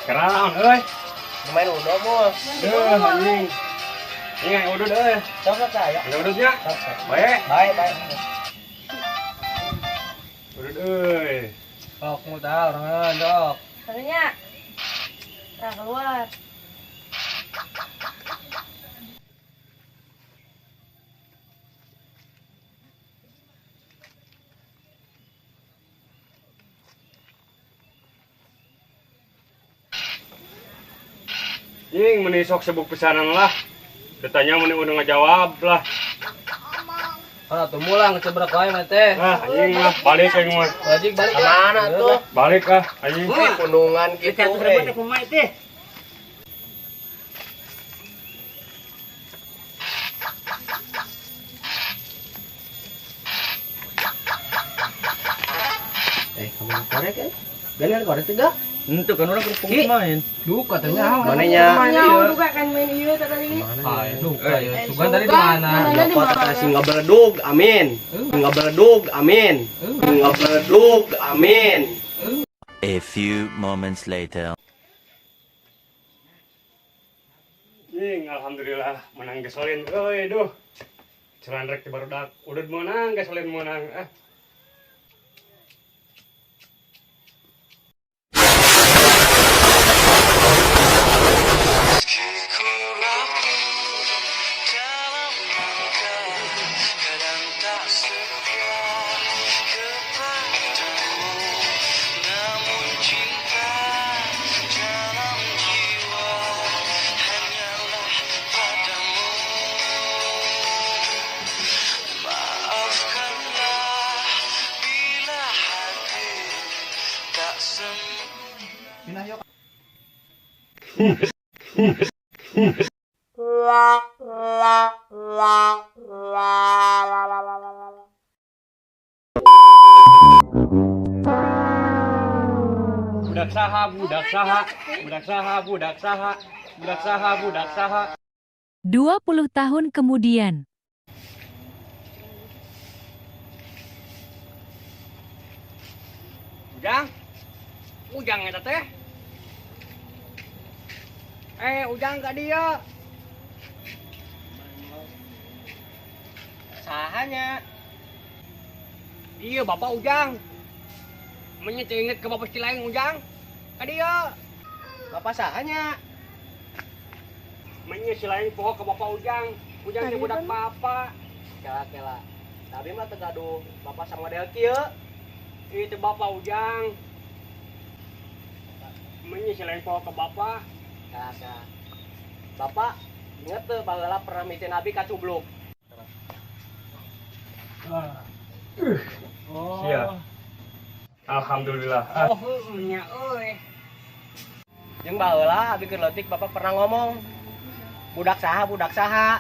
Kerang ơi, main udah mau. anjing. Ini yang udut euy. Sok saya. Yang udutnya. Baik. Baik. Udut euy. Sok mau tahu orang sok. Sebenarnya nah keluar. Jing meni sok sebuk pesanan lah. Ditanya meni udah ngejawab lah. Tuh mulang cebrak wae mah teh. Anjing lah balik aing mah. Balik mana tuh? Balik ah anjing. Pundungan gitu. Kamu korek kan? Bener korek juga? Itu kan orang berfungsi main. Duh katanya mananya? Nyawa juga kan main iya tadi. Sugan tadi di mana? Kata singa beledug, amin. Singa beledug, amin. Singa beledug, amin. A few moments later. Jing alhamdulillah menang gesolin. Euy duh. Celan rek baru dak. Udut menang gesolin menang. Budak saha, budak saha, budak saha, budak saha, budak saha, budak saha. 20 tahun kemudian. Ujang eta teh. Ujang ka dia. Sahanya? Iya bapak Ujang. Inget ke bapak Cilaeng Ujang. Ka dia. Bapak sahanya? Cilaeng poho ke bapak Ujang. Ujang teh budak bapak. Kela. Tapi mah tegaduh bapak sama model kieu. Itu bapak Ujang. Cilaeng poho ke bapak. Kela. Bapak inget tuh baheula pernah micin abi ka cubluk. Siap. Alhamdulillah. Nya euy. Jeung baheula abi keur leutik bapak pernah ngomong. Budak saha, budak saha.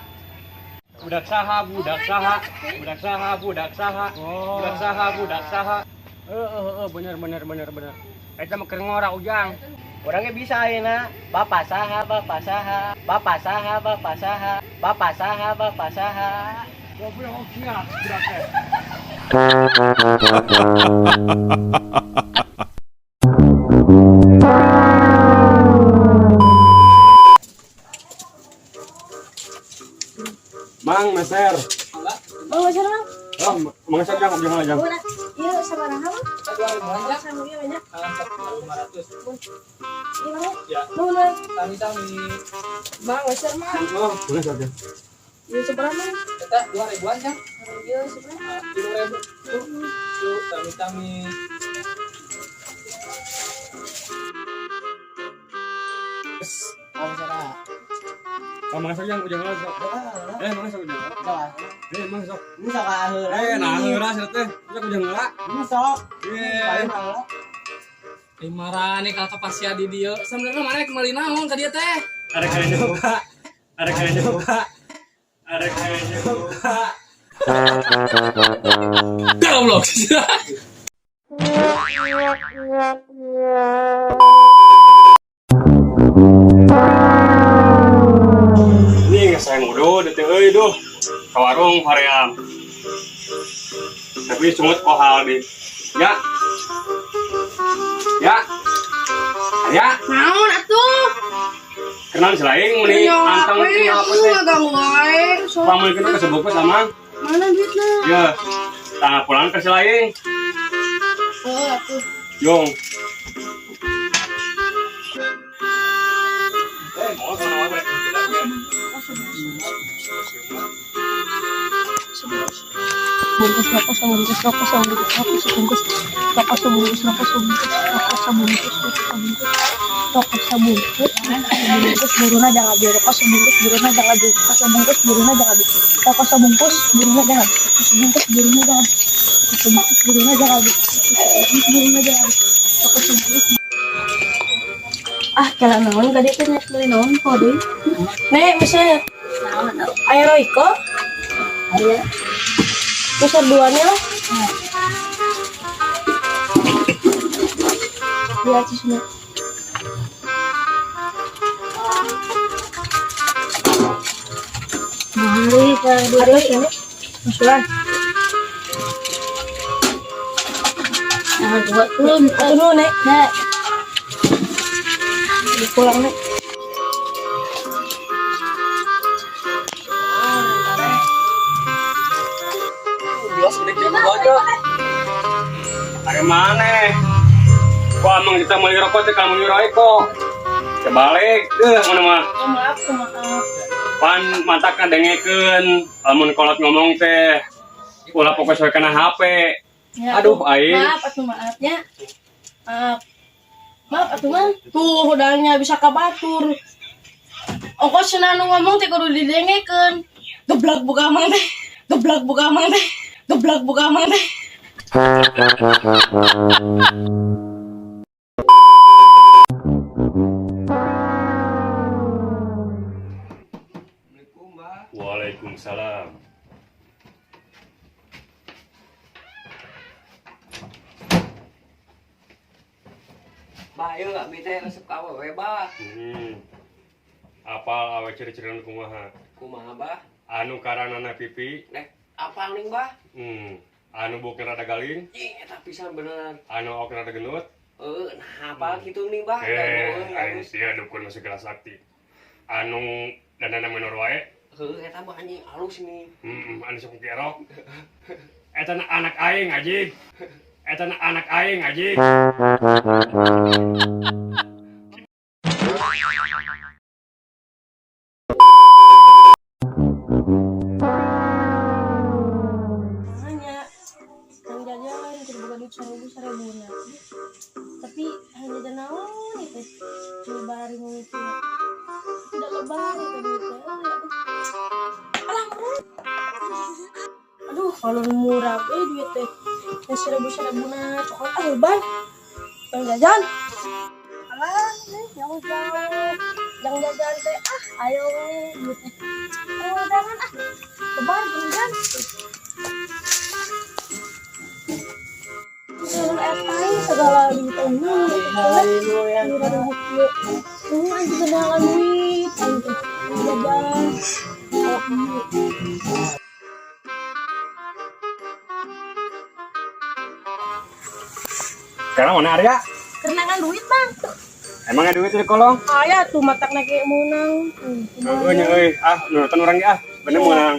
Budak saha, budak saha. Budak saha, budak saha. Budak saha, budak saha. Bener. Eta mah keur ngora Ujang. Orangnya bisa ayeuna. Bapak saha, bapak saha. Bapak saha, bapak saha. Bapak saha, bapak saha. Goblok sia, budak teh. Mang meser. Oh, wajar Bang. Oh, mengeser jang jangan jang. Iya, sama raha Bang. Sama dia banyak. 500. Gimana? Ya. Nuhun. Tami. Bang, wajar Bang. Oh, mengeser jang. Iya, seberapa Bang? Kita 2000-an kan? Iya, seberapa? 10.000. Tuh, tami. Oh, mengeser jang ujang lah. Mengeser ujang. Masuk. Ini sok aheula. Nah heura sia teh. Ujang lah. Ini sok. Marane kalau kepasia di dieu. Sebenarnya mana kembali naon ka dieu teh? Ada kayaknya juga. Ada kayaknya juga. Ada kayaknya juga. Goblok. Ini nggak saya mudo, detik duh, ke warung hoream. Tapi sungut kohal di, ya, ya, ya. Naon atuh? Kenal selain meni anteng ini apa sih? Ganggu wae. So, Pamun kita kesebut sama, mana duitnya? ya, tangan pulang ke selain, Oh, atuh. Jong. Mau sama apa? Bungkus rokok sama bungkus rokok sama bungkus rokok sebungkus rokok sebungkus rokok sebungkus rokok sebungkus rokok sebungkus bungkus buruna jangan beli rokok sebungkus buruna jangan beli rokok sebungkus buruna jangan beli rokok sebungkus buruna jangan sebungkus buruna jangan sebungkus buruna jangan beli buruna jangan rokok sebungkus kala naon gade teh nek beli naon kode nek misalnya ayo Royko aya besar duanya lah ya cisna hari ini musuhan nah buat lu nek pulang nek Ada mana? Kok amang kita mau rokok teh kamu nyurai kok. Kebalik, mana mah. maaf Pan matakan dengekeun, lamun kolot ngomong teh. Ulah pokok soal kena HP. ya, Aduh, aing. maaf atuh maafnya maaf atuh mah tuh udahnya bisa kabatur ongkos cenah nu ngomong teh kudu didengekeun geblak buka amang teh geblak buka amang teh geblak buka amang teh Waalaikumsalam. Bah, ieu abi teh resep ka awewe, Bah. Apal awe ciri-cirian kumaha? Kumaha, Bah? Anu karanana pipi, Nek apal ning, Bah? anu bukeun rada galing, Ih, eta pisan bener. anu okeun rada gendut. Nah apal kitu ning, Bah? Aing sia dukun masih kelas sakti. Anu danana menor wae, Eta mah anjing halus nih. anu sok kerok. Eta anak aing anjing. Eta anak aing anjing. hanya kan jajan kudu boga duit 1.000 tapi hanya jajan naon itu bari mau itu tidak lebar itu duitnya alah murah aduh kalau murah duit teh 1.000 coklat lebar kan jajan alah jauh jangan jajan teh ayo duit teh jangan lebar jangan segala duit ini anjing kenalan duit anjing jajan Sekarang mana Arya? karena kan duit bang Emang ada duit di kolong? ayah tuh matak kayak munang Nurutan orang ya, bener menang.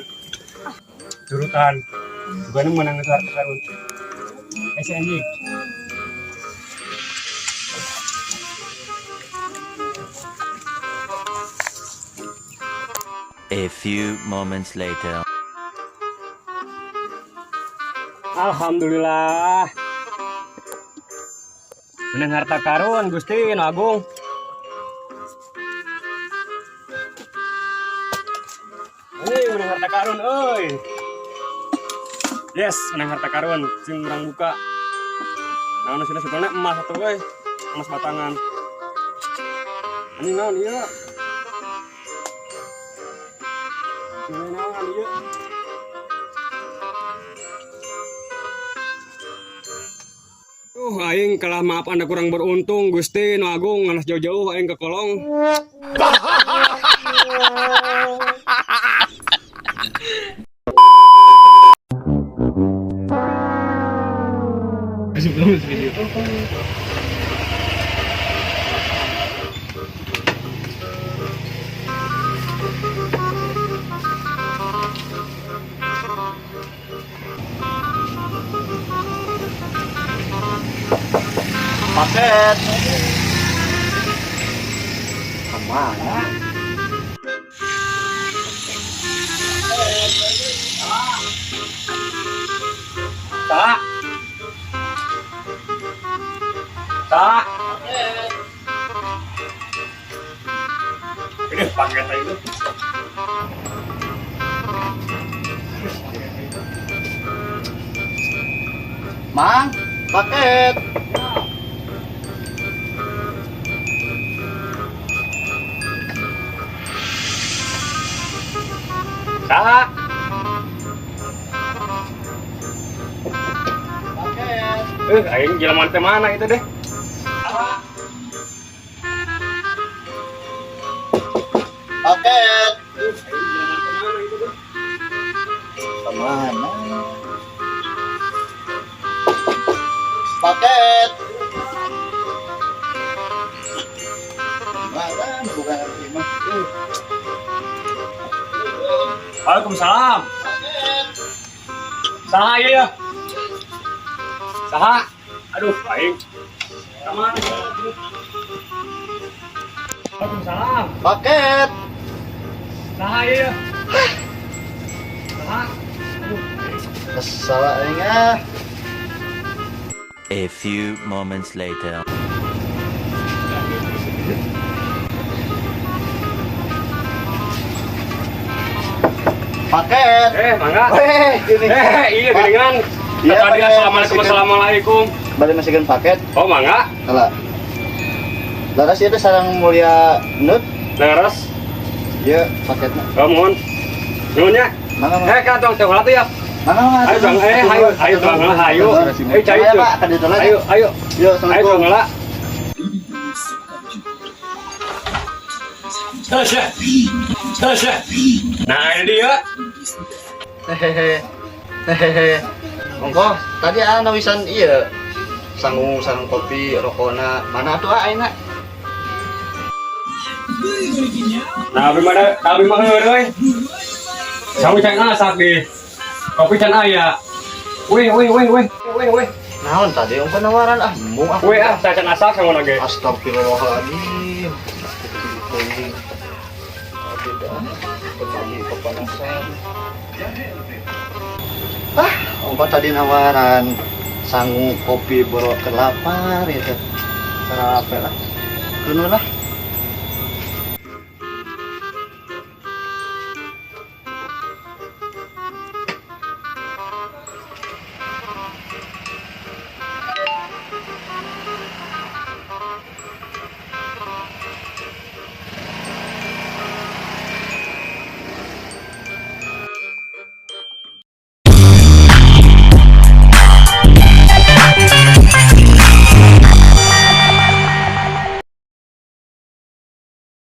Nurutan, bener menang itu harus karun. SNG. A few moments later. Alhamdulillah. Menang harta karun Gusti Nu Agung. Menang harta karun, euy. Yes, menang harta karun. Sing urang buka. Nah, sini sebetulnya emas satu euy. Emas batangan. Ini naon ieu? Ini naon ieu? Aing kalah maaf Anda kurang beruntung Gusti Nu Agung nganas jauh-jauh aing ke kolong. Paket. Kemana? Tak. Tak. Ini paket itu. Mang, paket. Tak. Paket. Aing jelema teh mana itu deh? Paket. Jelema teh mana itu deh? Kemana? Paket. Mana? Bukan terima. Waalaikumsalam. Saha ieu ya? Saha? Aduh, aing. Kemana? Waalaikumsalam. Paket. Saha ieu ya? Saha? Aduh, aing. Kesalahannya. A few moments later. Paket. Mangga. Gini. Iya geningan. Iya, Tadi pakai assalamualaikum masih assalamualaikum. Balik masukin paket. Oh mangga. Salah. Laras itu sarang mulia nut. Leres. Iya, paketnya. Oh mohon. Nuhunnya. Mana mana? Kan tong teh tuh ya. Mana mana? Ayo bang, ayo bang, ayo. Cai Ayo itu. Pak, kan itu lagi. Ayo, ayo. Yuk, Ayo assalamualaikum. bang lah. Nah ini dia. Hehehe. Monggo, tadi ana wisan iya. Sarung kopi, rokona. Mana tuh ayeuna? Nah, abi mah euy. Sawi can asak di. Kopi can aya. Weh. Naon tadi ongko nawaran embung ah. Weh saya can asak sama lagi. Astagfirullahaladzim. Kepanasan. Ongko tadi nawaran sangu kopi boro kelapar itu. Cara apa lah? Kuno lah.